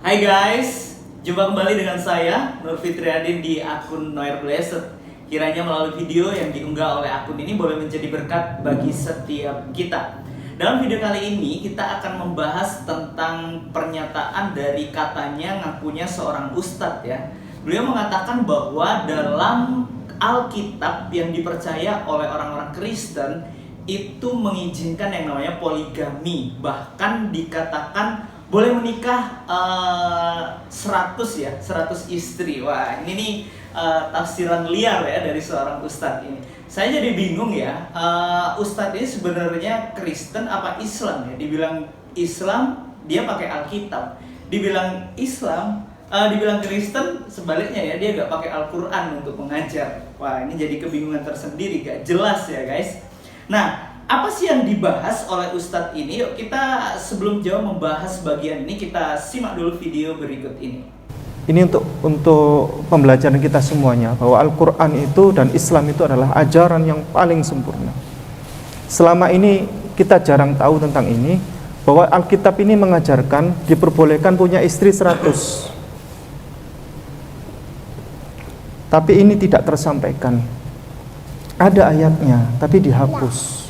Hai guys, jumpa kembali dengan saya Nur Fitriadin di akun Noir Blessed. Kiranya melalui video yang diunggah oleh akun ini boleh menjadi berkat bagi setiap kita. Dalam video kali ini kita akan membahas tentang pernyataan dari katanya ngakunya seorang ustadz ya. Beliau mengatakan bahwa dalam Alkitab yang dipercaya oleh orang-orang Kristen itu mengizinkan yang namanya poligami. Bahkan dikatakan boleh menikah 100 istri. Wah, ini nih tafsiran liar ya dari seorang ustadz ini. Saya jadi bingung ya, ustadz ini sebenarnya Kristen apa Islam ya? Dibilang Islam dia pakai Alkitab, dibilang Islam, dibilang Kristen sebaliknya ya, dia gak pakai Al-Quran untuk mengajar. Wah, ini jadi kebingungan tersendiri, gak jelas ya guys. Nah, apa sih yang dibahas oleh Ustadz ini? Yuk kita sebelum jauh membahas bagian ini, kita simak dulu video berikut ini. Ini untuk pembelajaran kita semuanya, bahwa Al-Quran itu dan Islam itu adalah ajaran yang paling sempurna. Selama ini kita jarang tahu tentang ini, bahwa Alkitab ini mengajarkan diperbolehkan punya istri 100. Tapi ini tidak tersampaikan. Ada ayatnya, tapi dihapus.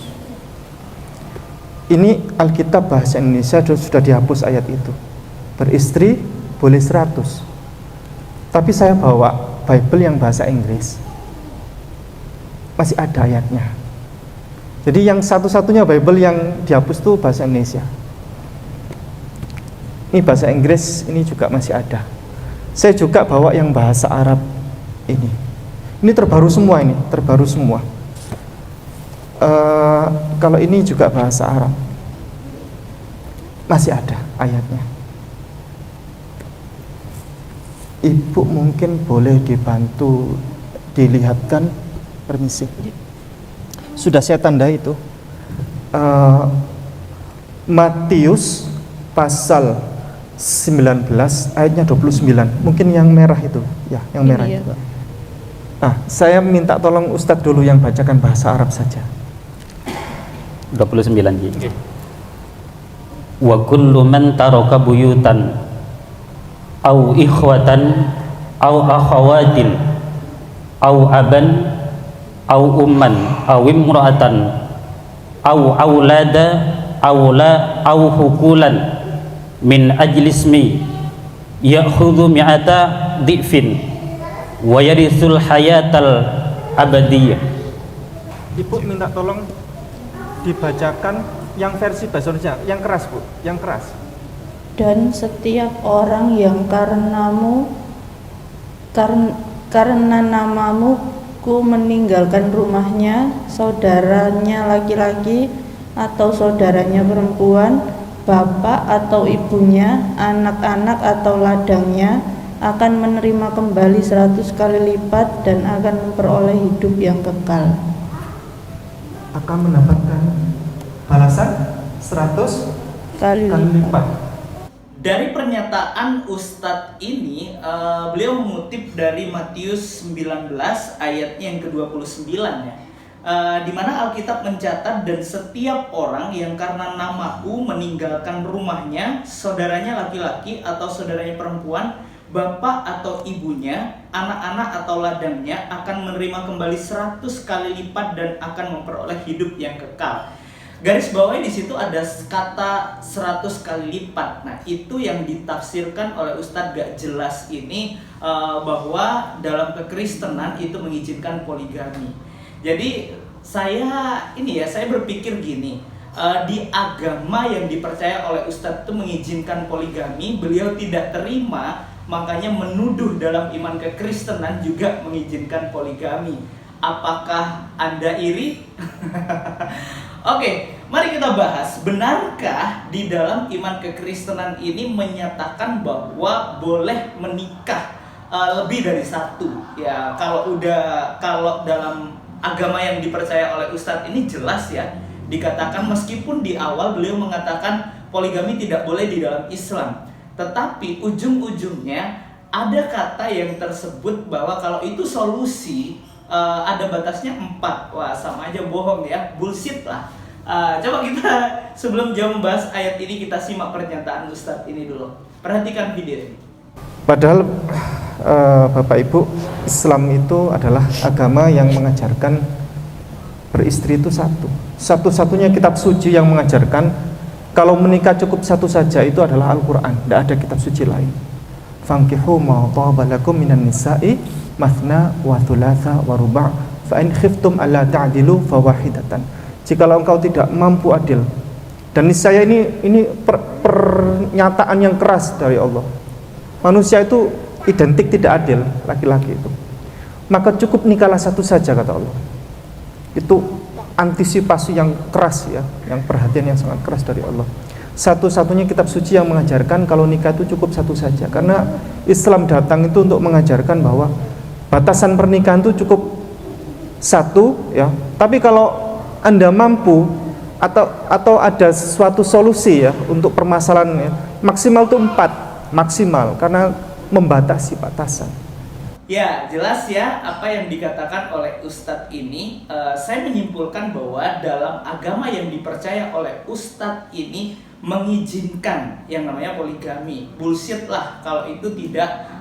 Ini Alkitab bahasa Indonesia sudah dihapus ayat itu. Beristri boleh 100. Tapi saya bawa Bible yang bahasa Inggris, masih ada ayatnya. Jadi yang satu-satunya Bible yang dihapus itu bahasa Indonesia. Ini bahasa Inggris, ini juga masih ada. Saya juga bawa yang bahasa Arab ini. Ini terbaru semua ini, terbaru semua. Kalau ini juga bahasa Arab, masih ada ayatnya. Ibu mungkin boleh dibantu dilihatkan, permisi. Sudah saya tanda itu. Matius pasal 19 ayatnya 29. Mungkin yang merah itu, ya, yang merah itu. Nah, saya minta tolong Ustadz dulu yang bacakan bahasa Arab saja. 29 Ji. Wa kullu man taraka buyutan au ikhwatan au akhawatin au aban au umman au imra'atan au aulada au hukulan min ajlismi ya'khudhu mi'ata dhifin wa yarithul hayatal abadiyah. Ibu minta tolong dibacakan yang versi bahasa Indonesia, yang keras Bu, yang keras. Dan setiap orang yang karena namamu ku meninggalkan rumahnya, saudaranya laki-laki atau saudaranya perempuan, bapak atau ibunya, anak-anak atau ladangnya, akan menerima kembali 100 kali lipat dan akan memperoleh hidup yang kekal. Akan mendapatkan balasan 100 kali lipat. Dari pernyataan Ustadz ini, beliau mengutip dari Matius 19 ayatnya yang ke-29 ya. Di mana Alkitab mencatat, dan setiap orang yang karena namaku meninggalkan rumahnya, saudaranya laki-laki atau saudaranya perempuan, bapak atau ibunya, anak-anak atau ladangnya, akan menerima kembali 100 kali lipat dan akan memperoleh hidup yang kekal. Garis bawahnya di situ ada kata 100 kali lipat. Nah, itu yang ditafsirkan oleh Ustadz gak jelas ini, bahwa dalam kekristenan itu mengizinkan poligami. Jadi saya berpikir gini, di agama yang dipercaya oleh Ustadz itu mengizinkan poligami, beliau tidak terima, makanya menuduh dalam iman kekristenan juga mengizinkan poligami. Apakah Anda iri? Oke, mari kita bahas. Benarkah di dalam iman kekristenan ini menyatakan bahwa boleh menikah lebih dari satu? Ya, kalau dalam agama yang dipercaya oleh Ustadz ini jelas ya, dikatakan meskipun di awal beliau mengatakan poligami tidak boleh di dalam Islam, tetapi ujung-ujungnya ada kata yang tersebut bahwa kalau itu solusi, ada batasnya 4. Wah, sama aja bohong ya, bullshit lah. Coba kita sebelum jauh membahas ayat ini, kita simak pernyataan Ustadz ini dulu. Perhatikan video ini. Padahal Bapak Ibu, Islam itu adalah agama yang mengajarkan beristri itu satu. Satu-satunya kitab suci yang mengajarkan kalau menikah cukup satu saja itu adalah Al-Quran. Tidak ada kitab suci lain. Fankihu ma taba lakum minan nisa'i mathna wa thulatha wa ruba' fa in khiftum alla ta'dilu fawahidatan. Jikalau engkau tidak mampu adil. Dan niscaya ini pernyataan yang keras dari Allah. Manusia itu identik tidak adil, laki-laki itu. Maka cukup nikahlah satu saja, kata Allah. Itu antisipasi yang keras ya, yang perhatian yang sangat keras dari Allah. Satu-satunya kitab suci yang mengajarkan kalau nikah itu cukup satu saja. Karena Islam datang itu untuk mengajarkan bahwa batasan pernikahan itu cukup satu ya. Tapi kalau Anda mampu atau ada suatu solusi ya untuk permasalahannya, maksimal itu 4, maksimal, karena membatasi batasan. Ya, jelas ya apa yang dikatakan oleh Ustadz ini. Saya menyimpulkan bahwa dalam agama yang dipercaya oleh Ustadz ini mengizinkan yang namanya poligami. Bullshit lah kalau itu tidak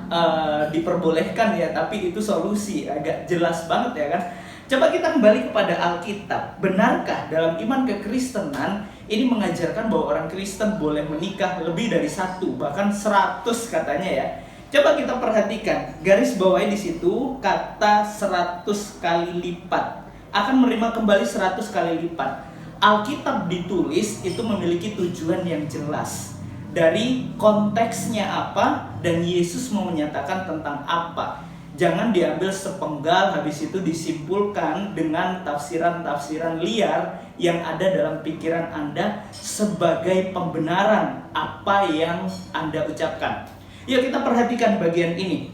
diperbolehkan ya, tapi itu solusi. Agak jelas banget ya kan. Coba kita kembali kepada Alkitab. Benarkah dalam iman kekristenan ini mengajarkan bahwa orang Kristen boleh menikah lebih dari 1, bahkan 100 katanya ya? Coba kita perhatikan, garis bawahnya di situ kata 100 kali lipat. Akan menerima kembali 100 kali lipat. Alkitab ditulis itu memiliki tujuan yang jelas. Dari konteksnya apa dan Yesus mau menyatakan tentang apa. Jangan diambil sepenggal habis itu disimpulkan dengan tafsiran-tafsiran liar yang ada dalam pikiran Anda sebagai pembenaran apa yang Anda ucapkan. Yuk kita perhatikan bagian ini.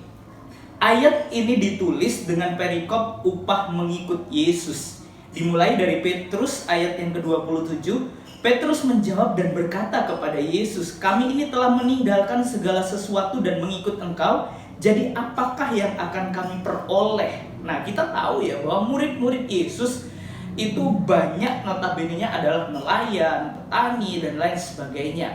Ayat ini ditulis dengan perikop upah mengikut Yesus. Dimulai dari Petrus ayat yang ke-27. Petrus menjawab dan berkata kepada Yesus, "Kami ini telah meninggalkan segala sesuatu dan mengikut Engkau. Jadi apakah yang akan kami peroleh?" Nah, kita tahu ya bahwa murid-murid Yesus itu banyak notabene-nya adalah nelayan, petani, dan lain sebagainya.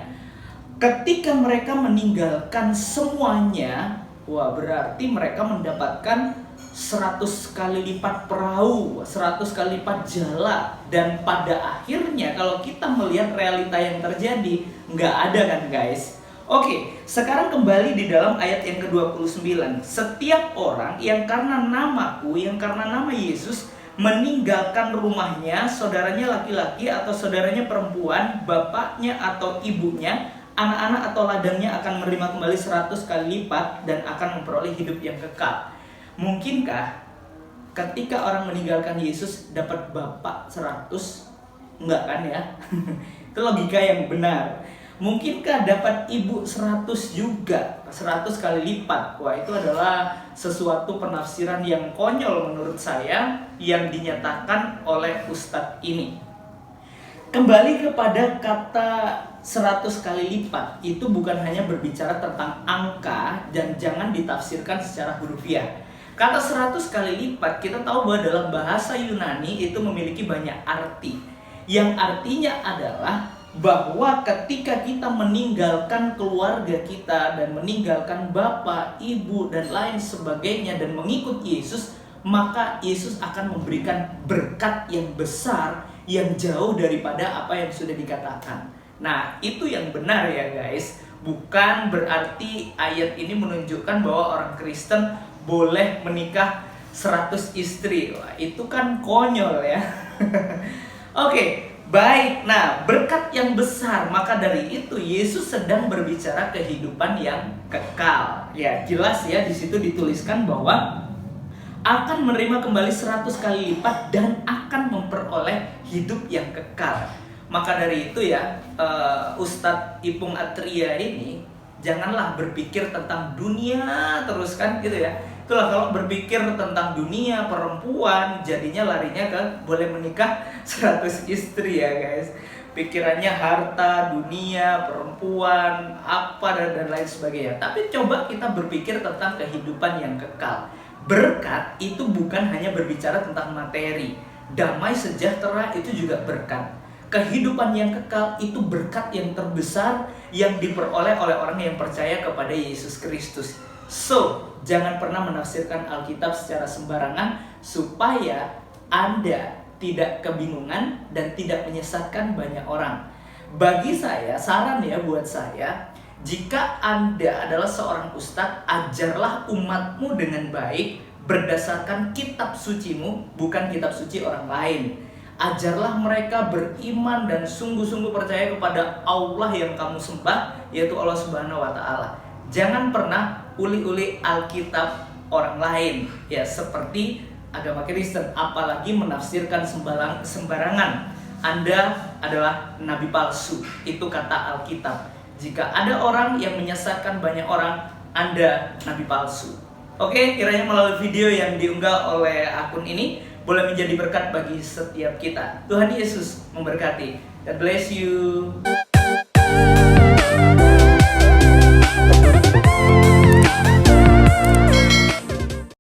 Ketika mereka meninggalkan semuanya, wah berarti mereka mendapatkan 100 kali lipat perahu, 100 kali lipat jala. Dan pada akhirnya kalau kita melihat realita yang terjadi, nggak ada kan guys. Oke, sekarang kembali di dalam ayat yang ke-29. Setiap orang yang karena namaku, yang karena nama Yesus, meninggalkan rumahnya, saudaranya laki-laki atau saudaranya perempuan, bapaknya atau ibunya, anak-anak atau ladangnya akan menerima kembali 100 kali lipat dan akan memperoleh hidup yang kekal. Mungkinkah ketika orang meninggalkan Yesus dapat bapak 100? Enggak kan ya? Itu logika yang benar. Mungkinkah dapat ibu 100 juga? 100 kali lipat. Wah, itu adalah sesuatu penafsiran yang konyol menurut saya yang dinyatakan oleh Ustadz ini. Kembali kepada kata 100 kali lipat, itu bukan hanya berbicara tentang angka dan jangan ditafsirkan secara hurufiah. Kata 100 kali lipat, kita tahu bahwa dalam bahasa Yunani itu memiliki banyak arti. Yang artinya adalah bahwa ketika kita meninggalkan keluarga kita dan meninggalkan bapak, ibu, dan lain sebagainya dan mengikut Yesus, maka Yesus akan memberikan berkat yang besar yang jauh daripada apa yang sudah dikatakan. Nah, itu yang benar ya guys. Bukan berarti ayat ini menunjukkan bahwa orang Kristen boleh menikah 100 istri. Wah, itu kan konyol ya. Oke, baik. Nah, berkat yang besar. Maka dari itu Yesus sedang berbicara kehidupan yang kekal. Ya, jelas ya di situ dituliskan bahwa akan menerima kembali 100 kali lipat dan akan memperoleh hidup yang kekal. Maka dari itu ya, Ustadz Ipung Atria ini janganlah berpikir tentang dunia terus kan gitu ya. Itulah kalau berpikir tentang dunia, perempuan, jadinya larinya ke boleh menikah 100 istri ya guys. Pikirannya harta, dunia, perempuan, apa dan lain sebagainya. Tapi coba kita berpikir tentang kehidupan yang kekal. Berkat itu bukan hanya berbicara tentang materi. Damai sejahtera itu juga berkat. kehidupan yang kekal itu berkat yang terbesar yang diperoleh oleh orang yang percaya kepada Yesus Kristus. So, jangan pernah menafsirkan Alkitab secara sembarangan supaya Anda tidak kebingungan dan tidak menyesatkan banyak orang. Bagi saya, saran ya buat saya, jika Anda adalah seorang ustadz, ajarlah umatmu dengan baik berdasarkan kitab sucimu, bukan kitab suci orang lain. Ajarlah mereka beriman dan sungguh-sungguh percaya kepada Allah yang kamu sembah, yaitu Allah Subhanahu wa Ta'ala. Jangan pernah uli-uli Alkitab orang lain, ya, seperti agama Kristen, apalagi menafsirkan sembarangan. Anda adalah nabi palsu, itu kata Alkitab. Jika ada orang yang menyesatkan banyak orang, Anda nabi palsu. Oke, kiranya melalui video yang diunggah oleh akun ini boleh menjadi berkat bagi setiap kita. Tuhan Yesus memberkati. God bless you.